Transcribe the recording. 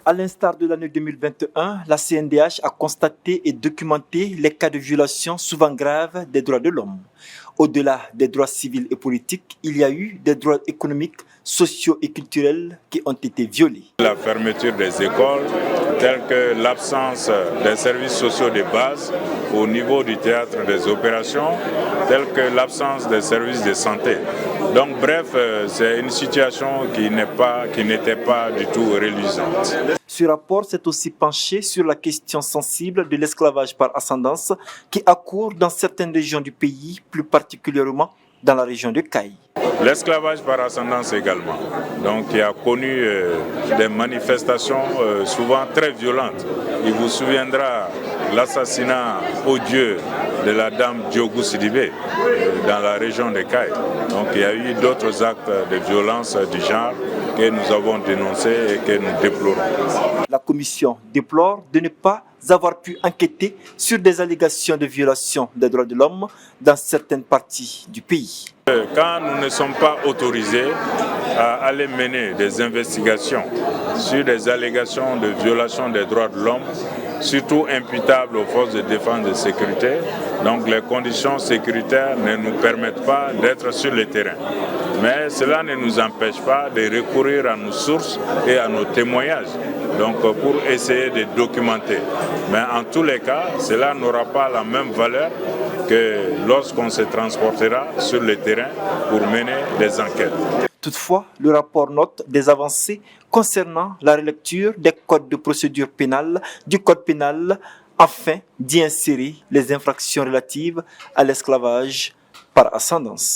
À l'instar de l'année 2021, la CNDH a constaté et documenté les cas de violation souvent graves des droits de l'homme. Au-delà des droits civils et politiques, il y a eu des droits économiques, sociaux et culturels qui ont été violés. La fermeture des écoles, telle que l'absence des services sociaux de base au niveau du théâtre des opérations, telle que l'absence des services de santé. Donc bref, c'est une situation qui n'était pas du tout reluisante. Ce rapport s'est aussi penché sur la question sensible de l'esclavage par ascendance qui accourt dans certaines régions du pays, plus particulièrement dans la région de Caille. L'esclavage par ascendance également, donc qui a connu des manifestations souvent très violentes. Il vous souviendra l'assassinat odieux de la dame Diogo Sidibé dans la région de Caille. Donc il y a eu d'autres actes de violence du genre que nous avons dénoncés et que nous déplorons. La commission déplore de ne pas avoir pu enquêter sur des allégations de violation des droits de l'homme dans certaines parties du pays. Quand nous ne sommes pas autorisés à aller mener des investigations sur des allégations de violation des droits de l'homme, surtout imputables aux forces de défense et de sécurité, donc les conditions sécuritaires ne nous permettent pas d'être sur le terrain. Mais cela ne nous empêche pas de recourir à nos sources et à nos témoignages, donc pour essayer de documenter. Mais en tous les cas, cela n'aura pas la même valeur que lorsqu'on se transportera sur le terrain pour mener des enquêtes. Toutefois, le rapport note des avancées concernant la relecture des codes de procédure pénale du code pénal afin d'y insérer les infractions relatives à l'esclavage par ascendance.